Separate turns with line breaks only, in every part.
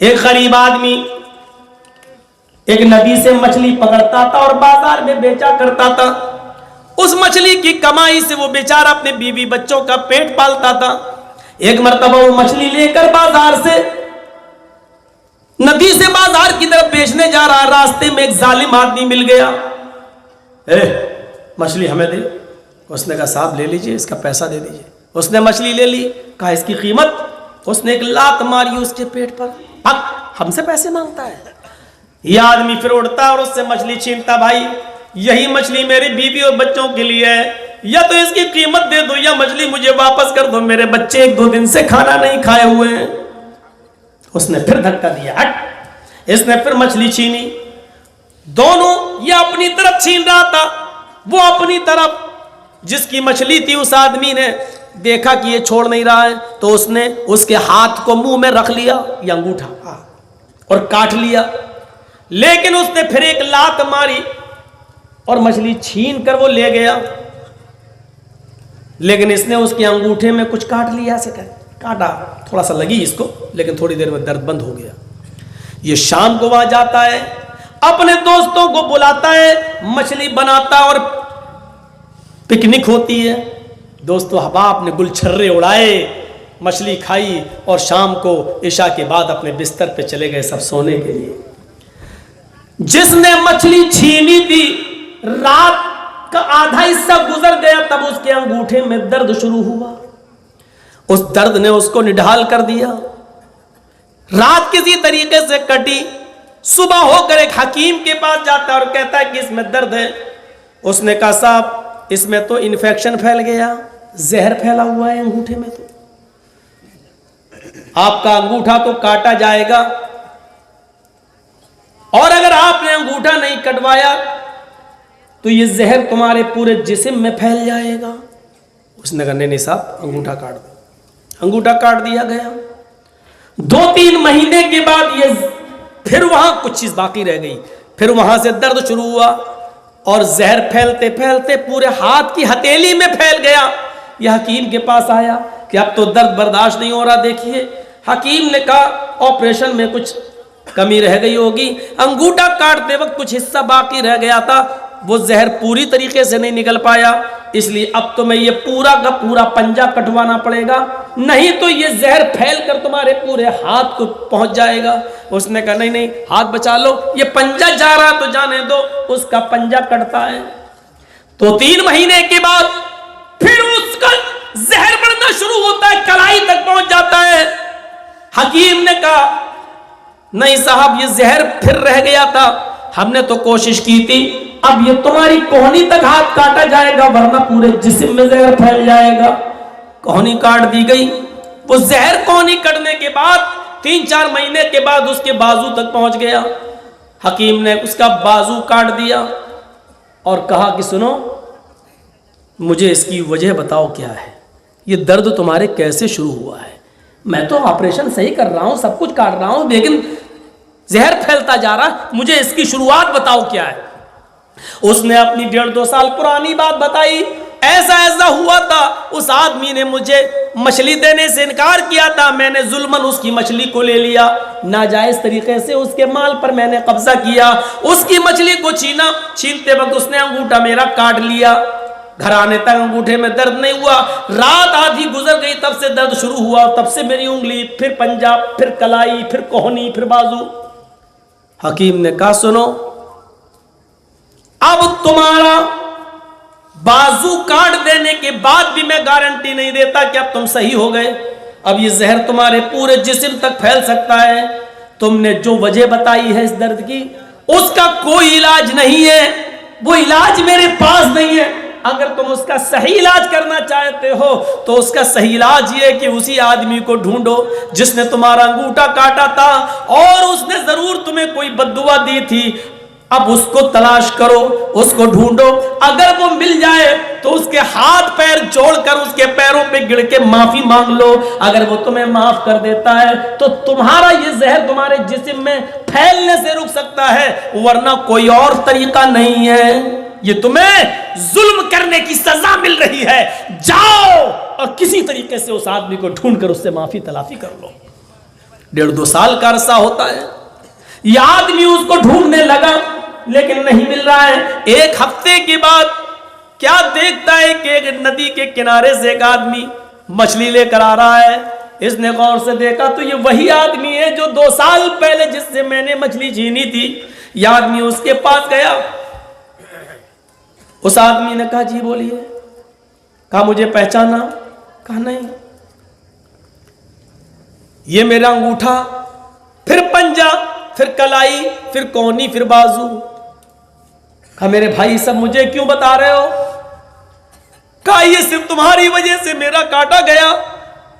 एक गरीब आदमी एक नदी से मछली पकड़ता था और बाजार में बेचा करता था। उस मछली की कमाई से वो बेचारा अपने बीवी बच्चों का पेट पालता था। एक मर्तबा वो मछली लेकर बाजार से नदी से बाजार की तरफ बेचने जा रहा, रास्ते में एक जालिम आदमी मिल गया। मछली हमें दे। उसने कहा साहब ले लीजिए, इसका पैसा दे दीजिए। उसने मछली ले ली, कहा इसकी कीमत। उसने एक लात मारी उसके पेट पर, हमसे पैसे मांगता है। यह आदमी फिर उड़ता और उससे मछली छीनता। भाई यही मछली मेरी बीवी और बच्चों के लिए है, या तो इसकी कीमत दे दो या मछली मुझे वापस कर दो, मेरे बच्चे एक दो दिन से खाना नहीं खाए हुए हैं। उसने फिर धक्का दिया, हट। इसने फिर मछली छीनी। दोनों ये अपनी तरफ छीन रहा था, वो अपनी तरफ। जिसकी मछली थी उस आदमी ने देखा कि ये छोड़ नहीं रहा है, तो उसने उसके हाथ को मुंह में रख लिया, ये अंगूठा, और काट लिया। लेकिन उसने फिर एक लात मारी और मछली छीन कर वो ले गया। लेकिन इसने उसके अंगूठे में कुछ काट लिया, से काटा, थोड़ा सा लगी इसको, लेकिन थोड़ी देर में दर्द बंद हो गया। ये शाम को वहां जाता है, अपने दोस्तों को बुलाता है, मछली बनाता और पिकनिक होती है। दोस्तों हवा अपने गुलछर्रे उड़ाए, मछली खाई और शाम को इशा के बाद अपने बिस्तर पे चले गए सब सोने के लिए। जिसने मछली छीनी थी, रात का आधा हिस्सा गुजर गया, तब उसके अंगूठे में दर्द शुरू हुआ। उस दर्द ने उसको निढाल कर दिया। रात किसी तरीके से कटी। सुबह होकर एक हकीम के पास जाता है और कहता है कि इसमें दर्द है। उसने कहा साहब इसमें तो इन्फेक्शन फैल गया, जहर फैला हुआ है अंगूठे में, तो आपका अंगूठा तो काटा जाएगा, और अगर आपने अंगूठा नहीं कटवाया तो ये जहर तुम्हारे पूरे जिस्म में फैल जाएगा। उसने कहा नहीं साहब अंगूठा काट दो। अंगूठा काट दिया गया। 2-3 महीने के बाद ये फिर वहां कुछ चीज बाकी रह गई, फिर वहां से दर्द शुरू हुआ और जहर फैलते फैलते पूरे हाथ की हथेली में फैल गया। यह हकीम के पास आया कि अब तो दर्द बर्दाश्त नहीं हो रहा। देखिए, हकीम ने कहा ऑपरेशन में कुछ कमी रह गई होगी, अंगूठा काटते वक्त कुछ हिस्सा बाकी रह गया था, वो जहर पूरी तरीके से नहीं निकल पाया, इसलिए अब तो मैं ये पूरा का पूरा पंजा कटवाना पड़ेगा, नहीं तो ये जहर फैल कर तुम्हारे पूरे हाथ को पहुंच जाएगा। उसने कहा नहीं हाथ बचा लो, ये पंजा जा रहा तो जाने दो। उसका पंजा कटता है तो 3 महीने के बाद फिर उसका जहर बढ़ना शुरू होता है, कलाई तक पहुंच जाता है। हकीम ने कहा नहीं साहब ये जहर फिर रह गया था, हमने तो कोशिश की थी, अब ये तुम्हारी कोहनी तक हाथ काटा जाएगा, वरना पूरे जिस्म में जहर फैल जाएगा। कोहनी काट दी गई। वो जहर कोहनी कटने के बाद 3-4 महीने के बाद उसके बाजू तक पहुंच गया। हकीम ने उसका बाजू काट दिया और कहा कि सुनो मुझे इसकी वजह बताओ क्या है, ये दर्द तुम्हारे कैसे शुरू हुआ है। मैं तो ऑपरेशन सही कर रहा हूं, सब कुछ काट रहा हूं, लेकिन जहर फैलता जा रहा, मुझे इसकी शुरुआत बताओ क्या है। उसने अपनी 1.5-2 साल पुरानी बात बताई। ऐसा हुआ था, उस आदमी ने मुझे मछली देने से इनकार किया था, मैंने जुल्मन उसकी मछली को ले लिया, नाजायज तरीके से उसके माल पर मैंने कब्जा किया, उसकी मछली को छीनते वक्त उसने अंगूठा मेरा काट लिया। घर आने तक अंगूठे में दर्द नहीं हुआ, रात आधी गुजर गई तब से दर्द शुरू हुआ, तब से मेरी उंगली, फिर पंजा, फिर कलाई, फिर कोहनी, फिर बाजू। हकीम ने कहा सुनो अब तुम्हारा बाजू काट देने के बाद भी मैं गारंटी नहीं देता कि अब तुम सही हो गए, अब ये जहर तुम्हारे पूरे जिस्म तक फैल सकता है। तुमने जो वजह बताई है इस दर्द की, उसका कोई इलाज नहीं है, वो इलाज मेरे पास नहीं है। अगर तुम उसका सही इलाज करना चाहते हो तो उसका सही इलाज ये है कि उसी आदमी को ढूंढो जिसने तुम्हारा अंगूठा काटा था और उसने जरूर तुम्हें कोई बद्दुआ दी थी। अब उसको तलाश करो, उसको ढूंढो, अगर वो मिल जाए तो उसके हाथ पैर जोड़कर उसके पैरों पे गिर के माफी मांग लो। अगर वो तुम्हें माफ कर देता है तो तुम्हारा ये जहर तुम्हारे जिस्म में फैलने से रुक सकता है, वरना कोई और तरीका नहीं है। ये तुम्हें जुल्म करने की सजा मिल रही है, जाओ और किसी तरीके से उस आदमी को ढूंढकर उससे माफी तलाफी कर लो। 1.5-2 साल का अरसा होता है। यह आदमी उसको ढूंढने लगा लेकिन नहीं मिल रहा है। 1 हफ्ते के बाद क्या देखता है कि एक नदी के किनारे से एक आदमी मछली लेकर आ रहा है। इसने गौर से देखा तो ये वही आदमी है जो 2 साल पहले जिससे मैंने मछली छीनी थी। यह आदमी उसके पास गया। उस आदमी ने कहा जी बोलिए। कहा मुझे पहचाना? कहा नहीं। ये मेरा अंगूठा, फिर पंजा, फिर कलाई, फिर कोहनी, फिर बाजू। कहा मेरे भाई सब मुझे क्यों बता रहे हो? कहा ये सिर्फ तुम्हारी वजह से मेरा काटा गया।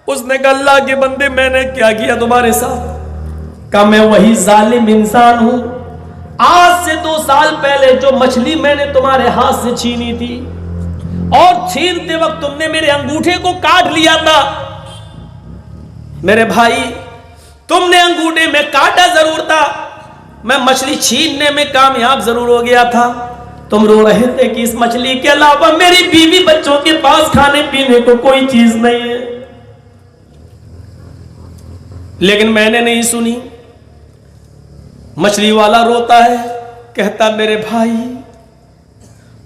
उसने कहा अल्लाह के बंदे मैंने क्या किया तुम्हारे साथ? कहा मैं वही जालिम इंसान हूं। आज से 2 साल पहले जो मछली मैंने तुम्हारे हाथ से छीनी थी और छीनते वक्त तुमने मेरे अंगूठे को काट लिया था। मेरे भाई तुमने अंगूठे में काटा जरूर था, मैं मछली छीनने में कामयाब जरूर हो गया था। तुम रो रहे थे कि इस मछली के अलावा मेरी बीवी बच्चों के पास खाने पीने को कोई चीज नहीं है, लेकिन मैंने नहीं सुनी। मछली वाला रोता है, कहता मेरे भाई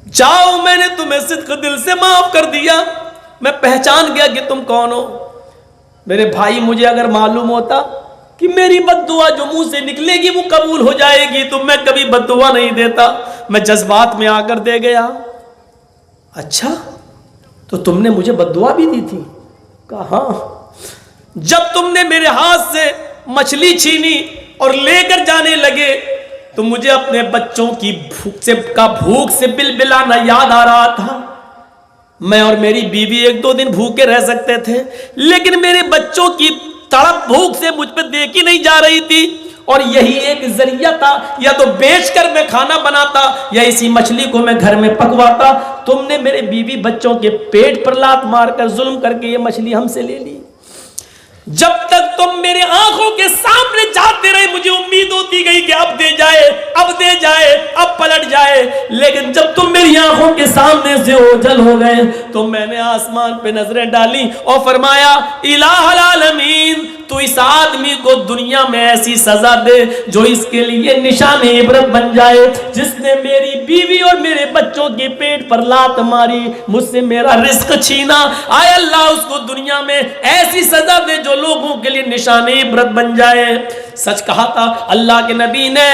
जाओ, मैंने तुम्हें सिद्क दिल से माफ कर दिया, मैं पहचान गया कि तुम कौन हो। मेरे भाई मुझे अगर मालूम होता कि मेरी बद्दुआ जो मुंह से निकलेगी वो कबूल हो जाएगी तो मैं कभी बद्दुआ नहीं देता। मैं जज्बात में आकर दे गया। अच्छा तो तुमने मुझे बद्दुआ भी दी थी? कहा हाँ। जब तुमने मेरे हाथ से मछली छीनी और लेकर जाने लगे तो मुझे अपने बच्चों की भूख से बिलबिलाना याद आ रहा था। मैं और मेरी बीवी 1-2 दिन भूखे रह सकते थे, लेकिन मेरे बच्चों की तड़प भूख से मुझ पे देखी नहीं जा रही थी और यही एक जरिया था, या तो बेचकर मैं खाना बनाता या इसी मछली को मैं घर में पकवाता। तुमने मेरे बीवी बच्चों के पेट पर लात मारकर जुल्म करके ये मछली हमसे ले ली। जब तक तुम मेरे आंखों के सामने जाते रहे मुझे उम्मीद होती गई कि अब दे जाए, अब दे जाए, अब पलट जाए, लेकिन जब तुम मेरी आंखों के सामने से ओझल हो गए तो मैंने आसमान पे नजरें डाली और फरमाया इलाहुल आलमीन तू इस आदमी को दुनिया में ऐसी सजा दे जो इसके लिए निशान इबरत बन जाए, जिसने मेरी बीवी और मेरे बच्चों के पेट पर लात मारी, मुझसे मेरा रिस्क छीना। आय अल्लाह उसको दुनिया में ऐसी सजा दे जो लोगों के लिए निशान इबरत बन जाए। सच कहा था अल्लाह के नबी ने,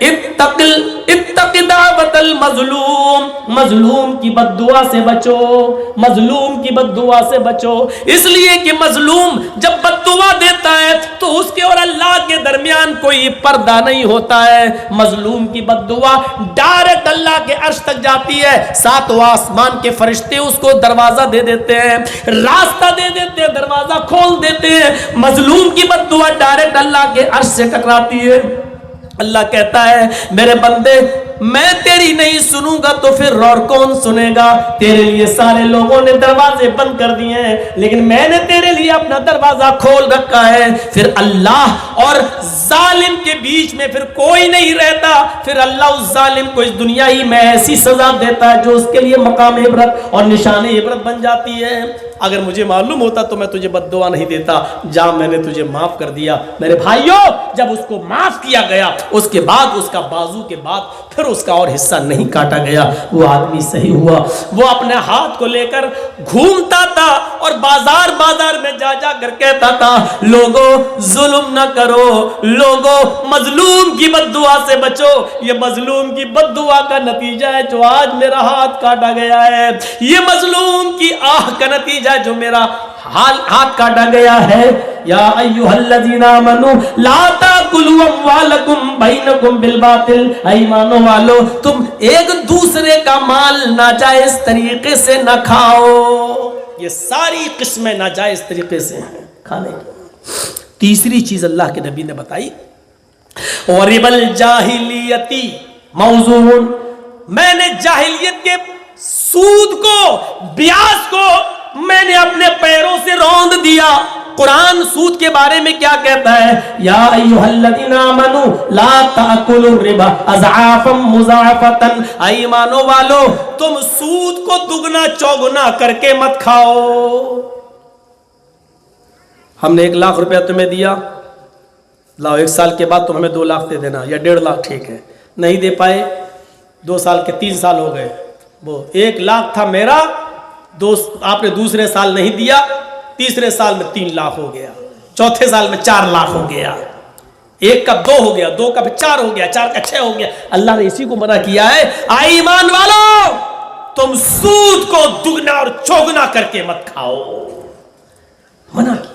इत्तक़ि दावतल मज़लूम, मजलूम की बद्दुआ से बचो, मजलूम की बद्दुआ से बचो। इसलिए कि मजलूम जब बद्दुआ देता है तो उसके और अल्लाह के दरमियान कोई पर्दा नहीं होता है। मजलूम की बद्दुआ डायरेक्ट अल्लाह के अर्श तक जाती है। 7वां आसमान के फरिश्ते उसको दरवाजा दे देते हैं, रास्ता दे देते हैं, दरवाजा खोल देते हैं। मजलूम की बद्दुआ डायरेक्ट अल्लाह के अर्श से टकराती है। अल्लाह कहता है मेरे बंदे मैं तेरी नहीं सुनूंगा तो फिर और कौन सुनेगा? तेरे लिए सारे लोगों ने दरवाजे बंद कर दिए हैं, लेकिन मैंने तेरे लिए अपना दरवाजा खोल रखा है। फिर अल्लाह और जालिम के बीच में फिर कोई नहीं रहता। फिर अल्लाह उस जालिम को इस दुनिया ही में ऐसी सजा देता है जो उसके लिए मकाम इबरत और निशान इबरत बन जाती है। अगर मुझे मालूम होता तो मैं तुझे बद्दुआ नहीं देता। जा मैंने तुझे माफ कर दिया। मेरे भाइयों जब उसको माफ किया गया उसके बाद उसका बाजू के बाद फिर उसका और हिस्सा नहीं काटा गया। वो आदमी सही हुआ। वो अपने हाथ को लेकर घूमता था और बाजार बाजार में जा जा कर कहता था लोगों जुल्म न करो, लोगों मजलूम की बद्दुआ से बचो। ये मजलूम की बद्दुआ का नतीजा है जो आज मेरा हाथ काटा गया है। ये मजलूम की आह का नतीजा जो मेरा हाथ काटा गया है। या अय्युहल्लज़ीना आमनू ला ताकुलू अम्वालकुम बैनकुम बिलबातिल, ईमानो वालो तुम एक दूसरे का माल नाजायज तरीके से न खाओ। ये सारी किस्में नाजायज तरीके से हैं खाने की। तीसरी चीज अल्लाह के नबी ने बताई और रिबल जाहिलियती मौजून, मैंने जाहिलियत के सूद को ब्याज को मैंने अपने पैरों से रौंद दिया। कुरान सूद के बारे में क्या कहता है? या अय्युहल्लज़ीना आमनू ला ताकुलु रिबा अज़आफ़न मुज़ाफ़तन, ईमानो वालो तुम सूद को दुगना चौगुना करके मत खाओ। हमने 1 लाख रुपया तुम्हें दिया, लाओ 1 साल के बाद तुम हमें 2 लाख दे देना या 1.5 लाख, ठीक है। नहीं दे पाए, 2 साल के 3 साल हो गए, वो 1 लाख था मेरा, आपने दूसरे साल नहीं दिया, तीसरे साल में 3 लाख हो गया, चौथे साल में 4 लाख हो गया, 1 का 2 हो गया, 2 का 4 हो गया, 4 का 6 हो गया। अल्लाह ने इसी को मना किया है, आई ईमान वालों तुम सूद को दुगना और चौगुना करके मत खाओ, मना किया।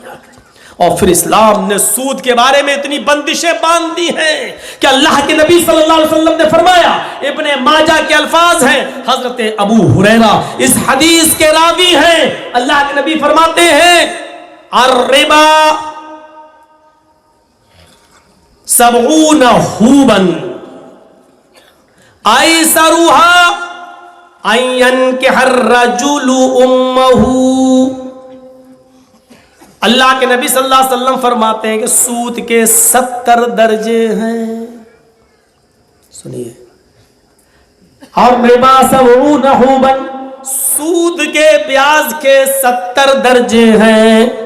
और फिर इस्लाम ने सूद के बारे में इतनी बंदिशें बांध दी हैं कि अल्लाह के नबी सल्लल्लाहु अलैहि वसल्लम ने फरमाया, इब्ने माजा के अल्फाज हैं, हजरत अबू हुरैरा इस हदीस के रावी हैं, अल्लाह के नबी फरमाते हैं अर्रिबा सबऊन हुबन ऐसरुहा अय्यन के हर रजुलु उम्महू। अल्लाह के नबी सल्लल्लाहु अलैहि वसल्लम फरमाते हैं कि सूद के 70 दर्जे हैं, सुनिए, और रिबा सबऊन हुबन, सूद के ब्याज के 70 दर्जे हैं।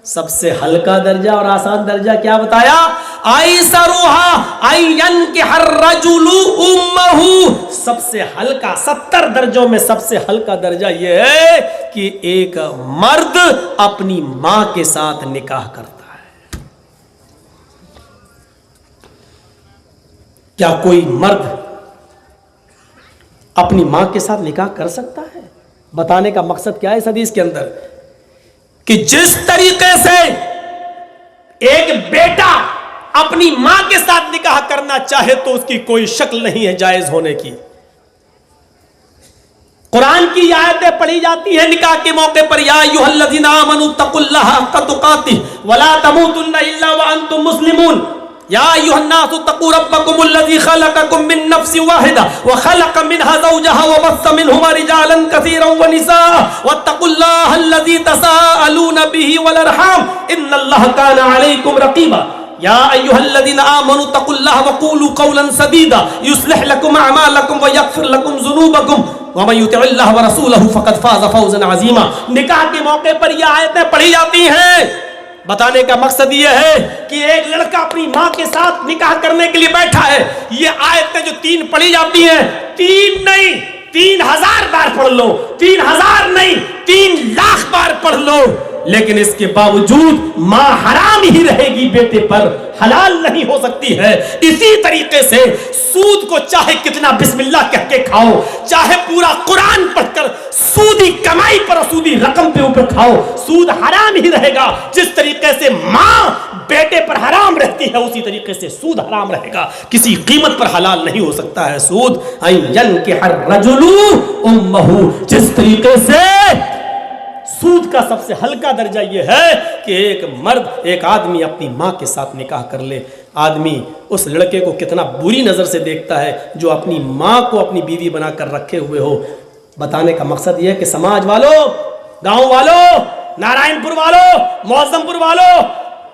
सबसे हल्का दर्जा और आसान दर्जा क्या बताया, आइसरुहा अय्यन के हर रजुलु उम्महू, सबसे हल्का 70 दर्जों में सबसे हल्का दर्जा यह है कि एक मर्द अपनी मां के साथ निकाह करता है। क्या कोई मर्द अपनी मां के साथ निकाह कर सकता है? बताने का मकसद क्या है इस हदीस के अंदर, कि जिस तरीके से एक बेटा अपनी मां के साथ निकाह करना चाहे तो उसकी कोई शक्ल नहीं है जायज होने की। कुरान की आयतें पढ़ी जाती है निकाह के मौके पर, या अय्युहल्लज़ीना आमनू तक़ुल्लाह हक़्क़ तुक़ातिह वला तमूतुन्ना इल्ला व अंतुम मुस्लिमून, या अय्युहन्नासु तक़ू रब्बकुमुल्लज़ी ख़लक़कुम मिन नफ़्सिन वाहिदा व ख़लक़ मिनहा ज़ौजहा व बस्स मिनहुमा रिजालन कसीरन व निसाअ वत्तक़ुल्लाहल्लज़ी तसाअलूना बिही वल अरहाम इन्नल्लाहा काना अलैकुम रक़ीबा, या अय्युहल्लज़ीना आमनू तक़ुल्लाह व क़ूलू क़ौलन सदीदा युस्लिह लकुम अअमालकुम व यग़फ़िर लकुम ज़ुनूबकुम व मन युतिइल्लाह व रसूलहु फ़क़द फ़ाज़ फ़ौज़न अज़ीमा। निकाह के मौके पर यह आयतें पढ़ी जाती हैं। बताने का मकसद यह है कि एक लड़का अपनी मां के साथ निकाह करने के लिए बैठा है, ये आयतें जो 3 पढ़ी जाती हैं, 3 नहीं 3000 बार पढ़ लो, 3000 नहीं 3 लाख बार पढ़ लो, लेकिन इसके बावजूद मां हराम ही रहेगी बेटे पर, हलाल नहीं हो सकती है। इसी तरीके से सूद को चाहे कितना बिस्मिल्लाह कह के खाओ, चाहे पूरा कुरान पढ़कर सूदी कमाई पर सूदी रकम पे ऊपर खाओ, सूद हराम ही रहेगा। जिस तरीके से मां बेटे पर हराम रहती है उसी तरीके से सूद हराम रहेगा, किसी कीमत पर हलाल नहीं हो सकता है सूद। अय्यन के हर रजुलु उम्महू, जिस तरीके से सूद का सबसे हल्का दर्जा यह है कि एक मर्द एक आदमी अपनी मां के साथ निकाह कर ले, आदमी उस लड़के को कितना बुरी नजर से देखता है जो अपनी मां को अपनी बीवी बनाकर रखे हुए हो। बताने का मकसद यह है कि समाज वालों, गांव वालों, नारायणपुर वालों, मौजमपुर वालों,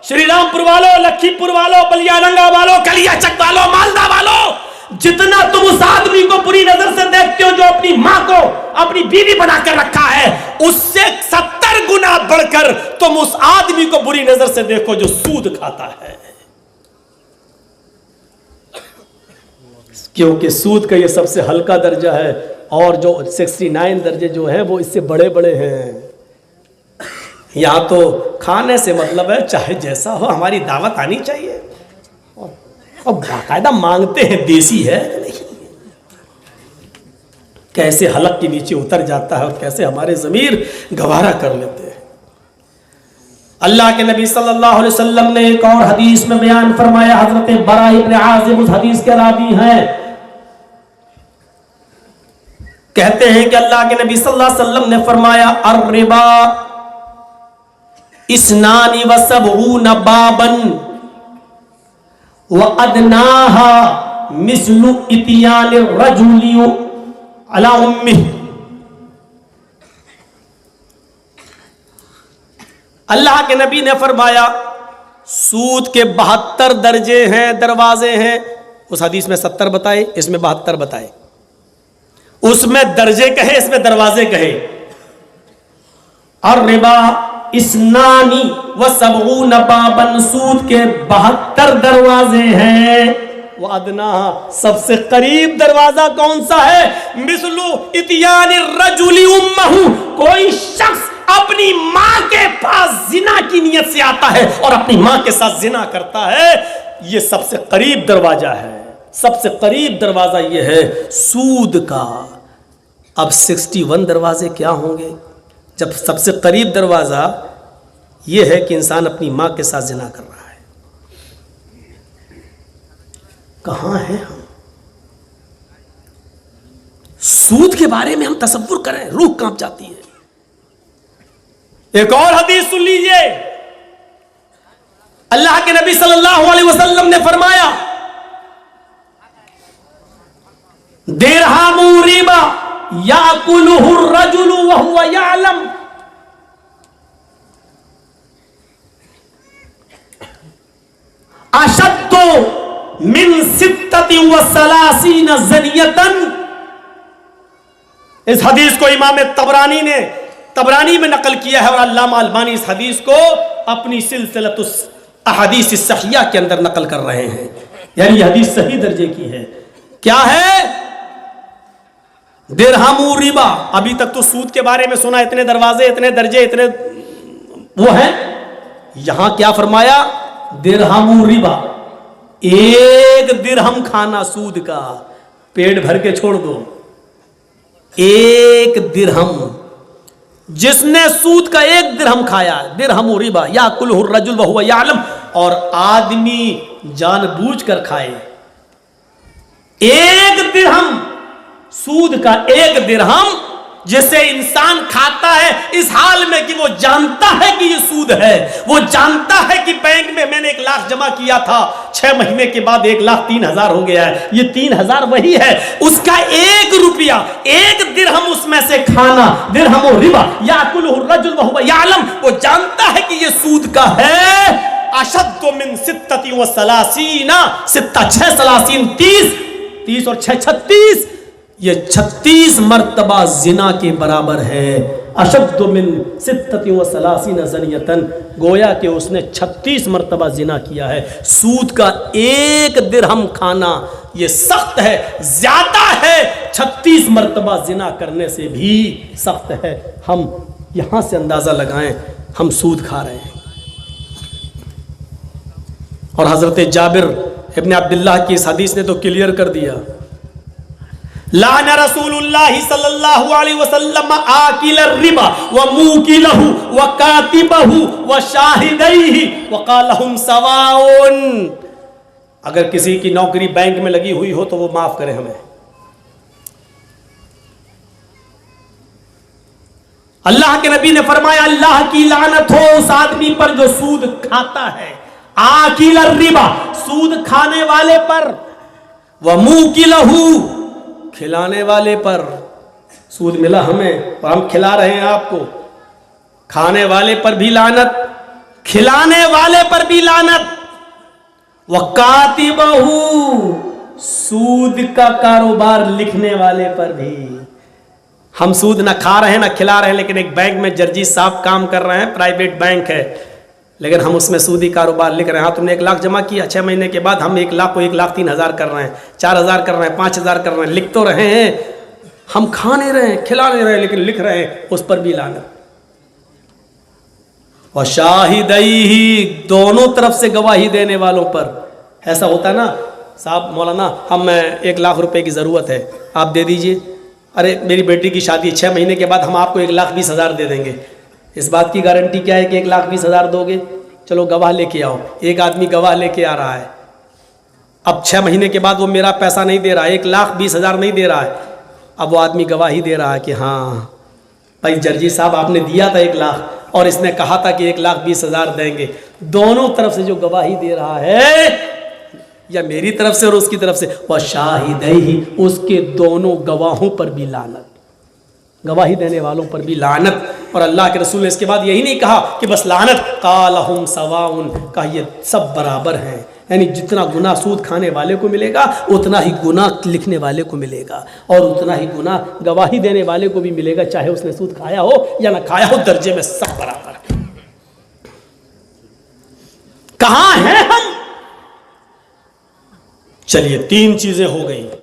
श्रीरामपुर वालों, लखीमपुर वालों, बलियाडंगा वालों, कलियाचक वालों, मालदा वालों, जितना तुम उस आदमी को बुरी नजर से देखते हो जो अपनी मां को अपनी बीवी बनाकर रखा है, उससे 70 गुना बढ़कर तुम उस आदमी को बुरी नजर से देखो जो सूद खाता है, क्योंकि सूद का यह सबसे हल्का दर्जा है और जो 69 दर्जे जो हैं वो इससे बड़े बड़े हैं। यहां तो खाने से मतलब है चाहे जैसा हो, हमारी दावत आनी चाहिए, और बाकायदा मांगते हैं देसी है कि नहीं। कैसे हलक के नीचे उतर जाता है और कैसे हमारे ज़मीर गवारा कर लेते हैं। अल्लाह के नबी सल्लल्लाहु अलैहि वसल्लम ने एक और हदीस में बयान फरमाया, हजरत बरा इब्न आज़िब उस हदीस के रावी हैं, कहते हैं कि अल्लाह के नबी सल्लल्लाहु अलैहि वसल्लम ने फरमाया, अर्रिबा इस्नानी व सबऊन बाबन व अदनाहा मिस्लु इतियान रजुली अला उम्मी। अल्लाह के नबी ने फरमाया सूद के 72 दर्जे हैं, दरवाजे हैं। उस हदीस में 70 बताए, इसमें 72 बताए। उसमें दर्जे कहे, इसमें दरवाजे कहे। और रिबा इस्नानी व सबऊन बाबन, सूद के 72 दरवाजे हैं। वो अदना, सबसे करीब दरवाजा कौन सा है? मिसलु इतियान रजुली उम्महु, कोई शख्स अपनी मां के पास जिना की नियत से आता है और अपनी मां के साथ जिना करता है, ये सबसे करीब दरवाजा है। सबसे करीब दरवाजा ये है सूद का। अब 61 दरवाजे क्या होंगे जब सबसे करीब दरवाजा ये है कि इंसान अपनी मां के साथ जिना कर रहा है। कहां हैं हम? सूद के बारे में हम तसव्वुर करें, रूह कांप जाती है। एक और हदीस सुन लीजिए, अल्लाह के नबी सल्लल्लाहु अलैहि वसल्लम ने फरमाया, दिरहमु रिबा याकुलुहु रजुलु व हुवा यअलम, अशद्दु मिन सित्तति व सलासीन ज़नियतन। इस हदीस को इमाम तबरानी में नकल किया है और अल्लामा अलबानी इस हदीस को अपनी सिलसिलतुस अहादीस सहिया के अंदर नकल कर रहे हैं, यानी हदीस सही दर्जे की है। क्या है? दिरहमु रिबा। अभी तक तो सूद के बारे में सुना, इतने दरवाजे, इतने दर्जे, इतने वो है। यहां क्या फरमाया? दिरहमु रिबा, एक दिरहम खाना सूद का, पेट भर के छोड़ दो। एक दिरहम, जिसने सूद का एक दिरहम खाया, दिरहमु रिबा याकुलुहु रजुल व हुवा यअलम, और आदमी जानबूझकर खाए। एक दिरहम, सूद का एक दिरहम जिसे इंसान खाता है इस हाल में कि वो जानता है कि ये सूद है। वो जानता है कि बैंक में मैंने 1 लाख जमा किया था, 6 महीने के बाद 1,03,000 हो गया है, ये 3,000 वही है। उसका 1 रुपया, एक दिरहम उसमें से खाना, दिरहमु रिबा याकुलुहु रजुल व हुवा यअलम, वो जानता है कि ये सूद का है। अशद्दु मिन सित्तति व सलासीना, सित्ता 6 सलासीन 30 और 6 36, ये 36 मर्तबा जिना के बराबर है। अशद्दु मिन सित्तति व सलासीन ज़नियतन, गोया कि उसने 36 मर्तबा जिना किया है। सूद का एक दिरहम खाना ये सख्त है, ज्यादा है, 36 मर्तबा जिना करने से भी सख्त है। हम यहां से अंदाजा लगाएं, हम सूद खा रहे हैं। और हजरत जाबिर इब्न अब्दुल्लाह की इस हदीस ने तो क्लियर कर दिया, लाना रसूलुल्लाह सल्लल्लाहु अलैहि वसल्लम आकिल रिबा व मुकिलहु व कातिबहु व शाहिदैहि व क़ालहुम सवाउन। अगर किसी की नौकरी बैंक में लगी हुई हो तो वो माफ करे हमें। अल्लाह के नबी ने फरमाया, अल्लाह की लानत हो उस आदमी पर जो सूद खाता है। आकिल रिबा, सूद खाने वाले पर, व मुकिलहु, खिलाने वाले पर। सूद मिला हमें और हम खिला रहे हैं आपको। खाने वाले पर भी लानत, खिलाने वाले पर भी लानत। वकातिबहु, सूद का कारोबार लिखने वाले पर भी। हम सूद ना खा रहे हैं ना खिला रहे हैं, लेकिन एक बैंक में जर्जी साहब काम कर रहे हैं, प्राइवेट बैंक है, लेकिन हम उसमें सूदी कारोबार लिख रहे हैं। हाँ, तुमने 1 लाख जमा किया, 6 महीने के बाद हम 1 लाख को 1,03,000 कर रहे हैं, 4,000 कर रहे हैं, 5,000 कर रहे हैं। लिख तो रहे हैं, हम खा नहीं रहे हैं, खिला नहीं रहे हैं, लेकिन लिख रहे हैं, उस पर भी लानत। और शाहिदैहि, दोनों तरफ से गवाही देने वालों पर। ऐसा होता है ना, साहब मौलाना हम 1 लाख रुपए की ज़रूरत है, आप दे दीजिए। अरे मेरी बेटी की शादी 6 महीने के बाद हम आपको 1,20,000 दे देंगे। इस बात की गारंटी क्या है कि 1,20,000 दोगे? चलो गवाह लेके आओ। एक आदमी गवाह लेके आ रहा है, अब 6 महीने के बाद वो मेरा पैसा नहीं दे रहा है, 1,20,000 नहीं दे रहा है। अब वो आदमी गवाही दे रहा है कि हाँ भाई जर्जी साहब आपने दिया था 1 लाख और इसने कहा था कि 1,20,000 देंगे। दोनों तरफ से जो गवाही दे रहा है, या मेरी तरफ से और उसकी तरफ से, वह शाहिदैहि, उसके दोनों गवाहों पर भी लानत, गवाही देने वालों पर भी लानत। और अल्लाह के रसूल ने इसके बाद यही नहीं कहा कि बस लानत, क़ालहुम सवाउन, कहा ये सब बराबर हैं। यानी जितना गुनाह सूद खाने वाले को मिलेगा उतना ही गुनाह लिखने वाले को मिलेगा, और उतना ही गुनाह गवाही देने वाले को भी मिलेगा, चाहे उसने सूद खाया हो या ना खाया हो, दर्जे में सब बराबर है। कहां हैं हम? चलिए 3 चीजें हो गई।